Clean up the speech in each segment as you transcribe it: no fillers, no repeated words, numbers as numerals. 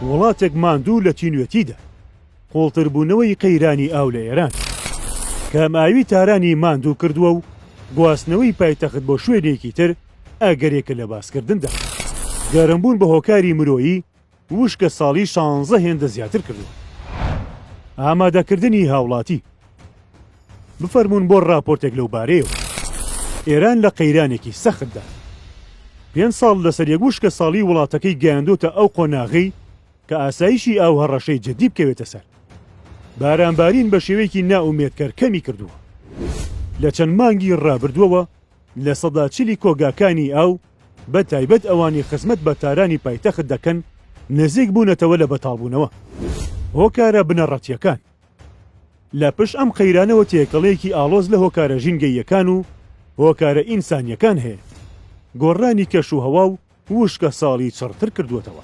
وڵاتێک ماندوو لە تینوێتیدا قوڵتربوونەوەی قەیرانی ئاو لە ئێران کە ماوی تارانی ماندوو کردووە و گواستنەوەی پایتەخت بۆ شوێنێکی تر ئاگەرێکە لە باسکردندا. گەرمبوون بە هۆکاری مرۆیی وشکە ساڵی 16 هێندە زیاتر کردووە. ئامادەکردنی هاوڵاتی بفەرمونون بۆ راپۆرتێک لەو بارەیەوە. ئێران لە قەیرانێکی سەختدا 5 ساڵ لەسەر یەک وشکە ساڵی وڵاتەکەی گەیاندۆتە ئەو قۆناغی کە ئاسایشی ئاو هەڕەشەی جدی بکەوێتە سەر. بارانبارین بە شێوەیەکی نائومێدکەر کەمی کردووە. لە چەند مانگی ڕابردووەوە لە سەدا 40 کۆگاکانی ئاو بە تایبەت ئەوانی خزمەت بە تارانی پایتەخت دەکەن نزیک بوونەتەوە لە بەتاڵبوونەوە. هۆکارە بنەڕەتیەکان لە پشت ئەم قەیرانەوە تێکەڵەیەکی ئاڵۆز لە هۆکارە ژینگەیەکان و هۆکارە ئینسانیەکان هەیە. گۆڕانی کەش و هەوا و وشکە ساڵی چڕتر کردووەتەوە.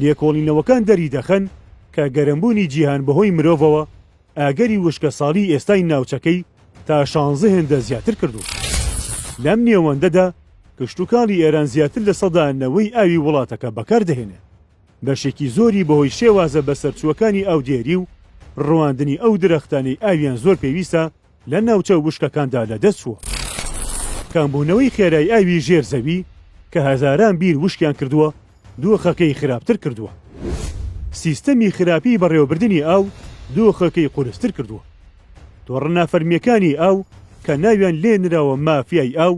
لێکۆڵینەوەکان دەری دەخەن کە گەرمبوونی جیهان بەهۆی مرۆڤەوە ئاگەری وشکە ساڵی ئێستای ناوچەکەی تا 16 هێندە زیاتر کردووە. لەم نێوەندەدا کشتوکاڵی ئێران زیاتر لە سەدانەوەی ئاوی وڵاتەکە بەکاردەهێنێ. بەشێکی زۆری بەهۆی شێوازە بە سەرچووەکانی ئاو دێری و ڕواندنی ئەو درەختانەی ئاویان زۆر پێویستە لە ناوچە وشکەکاندا لەدەست چووە. کامبوونەوەی خێرای ئاوی ژێرزەوی کە هەزاران بیر وشکیان کردووە دۆخەکەی خراپتر کردووە. سیستەمی خراپی بەڕێوەبردننی ئاو دۆخەکەی قورستر کردووە. تۆڕەنافەرمیەکانی ئاو کە ناویان لێنراوە مافیای ئاو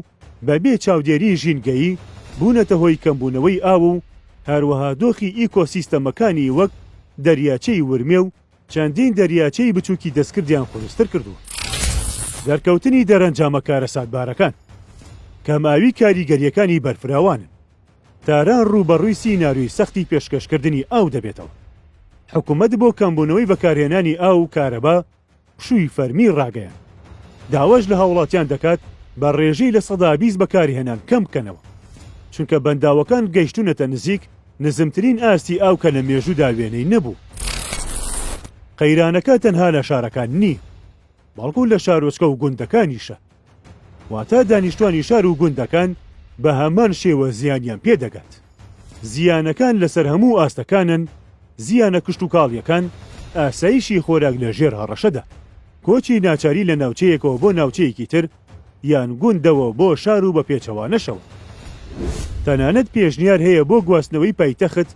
بەبێ چاودێری ژینگەیی بوونەتە هۆی کەمبوونەوەی ئاو و هەروەها دۆخی ئیکۆسیستەمەکانی وەک دەریاچەی ورمێ و چەندین دەریاچەی بچووکی دەستکردیان قورستر کردووە. دەرکەوتنی دەرەنجامە سادبارەکان کە ماوی کاریگەریەکانی بەرفراوانن. تاران ڕوبەڕووی سیناروی سەختی پێشکەشکردنی ئاو دەبێتەوە. حکوومەت بۆ کەمبوونەوەی بەکارهێنانی ئاو و کارەبا پشووی فەرمی ڕاگەیان. داواش لە هاوڵاتیان دەکات بە ڕێژەی لە سەدا 20 بەکارهێنان کەم بکەنەوە، چونکە بەنداوەکان گەیشتونەتە نزیک نزمترین ئاستی ئاو کە لە مێژوودا وێنەی نەبوو. قەیرانەکە تەنها لە شارەکان نییە، بەڵکو لە شارۆچکە و گوندەکانیشە. واتە دانیشتوانی شار و گوندەکان بە هەمان شێوە زیانیان پێدەگات. زیانەکان لەسەر هەموو ئاستەکانن، زیانە کشتوکاڵیەکان، ئاسایشی خۆراک لە ژێر هەڕەشەدا، کۆچی ناچاری لە ناوچەیەکەوە بۆ ناوچەیەکی تر یان گوندەوە بۆ شار و بە پێچەوانەشەوە. تەنانەت پێشنیار هەیە بۆ گواستنەوەی پایتەخت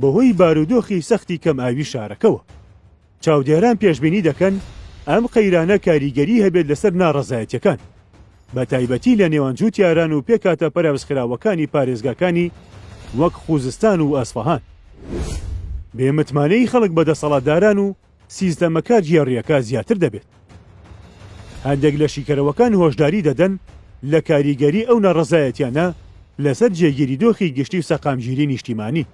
بەهۆی بارودۆخی سەختی کەم ئاوی شارەکەوە. چاودێران پێشبینی دەکەن ئەم قەیرانە کاریگەری هەبێت لەسەر ناڕەزایەتیەکان، بە تایبەتی لە نێوان جووتیاران و پێکاتە پەرەوزخراوەکانی پارێزگاکانی وەک خوزستان و ئەسفەهان. بێمتمانەی خەڵک بەدەسەڵاتداران و سیستەمەکە جێڕیەکە زیاتر دەبێت. هەندێک لە شیکەرەوەکان هۆشداری دەدەن لە کاریگەری ئەو نەڕەزایەتیانە لەسەر جێگیری دۆخی گشتی و سەقامگیری نیشتیمانی.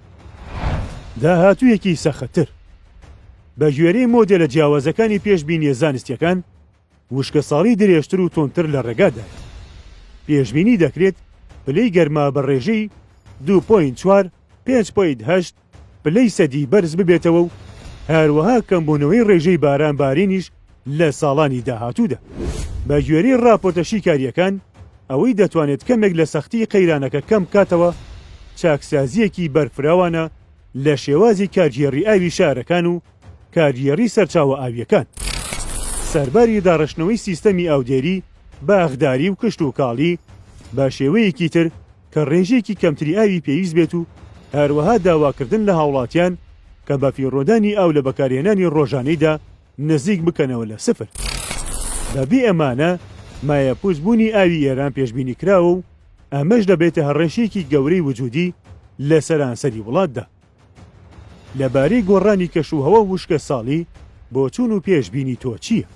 داهاتوویەکی سەختتر بە ژێرەی مۆدێلە جیاوازەکانی پێشبینیە زانستیەکان وشکە ساڵی درێژتر و تۆنتر لە ڕێگادا. پێشبینی دەکرێت پلەی گەرما بە ڕێژەی 2.4-5.8 پلەی سەدی بەرز ببێتەوە و هەروەها کەمبوونەوەی ڕێژەی باران بارینیش لە ساڵانی داهاتوودا. بە گوێرەی راپۆرتە شیکاریەکان ئەوەی دەتوانێت کەمێک لە سەختی قەیرانەکە کەم کاتەوە چاکسازیەکی بەرفراوانە لە شێوازی کارگێڕی ئاوی شارەکان و کارگێڕی سەرچاوە ئاویەکان. سەرباری داڕشتنەوەی سیستەمی ئاودێری باغداری و کشت و کاڵی بە شێوەیەکی تر کە ڕێژێکی کەمتری ئاوی پێویست بێت و هەروەها داواکردن لە هاوڵاتیان کە بە فیڕۆدانی ئاو لە بەکارهێنانی ڕۆژانەیدا نزیک بکەنەوە لە سفر. بەبێ ئەمانە مایە پووزبوونی ئاوی ئێران پێشبینی کراوە و ئەمەش دەبێتە هەڕێشێکی گەورەی وجودی لە سەرانسەری وڵاتدا. لەبارەی گۆڕانی کەشوهەوە وشکە ساڵی بۆ چوون و پێشبینی تۆ چییە؟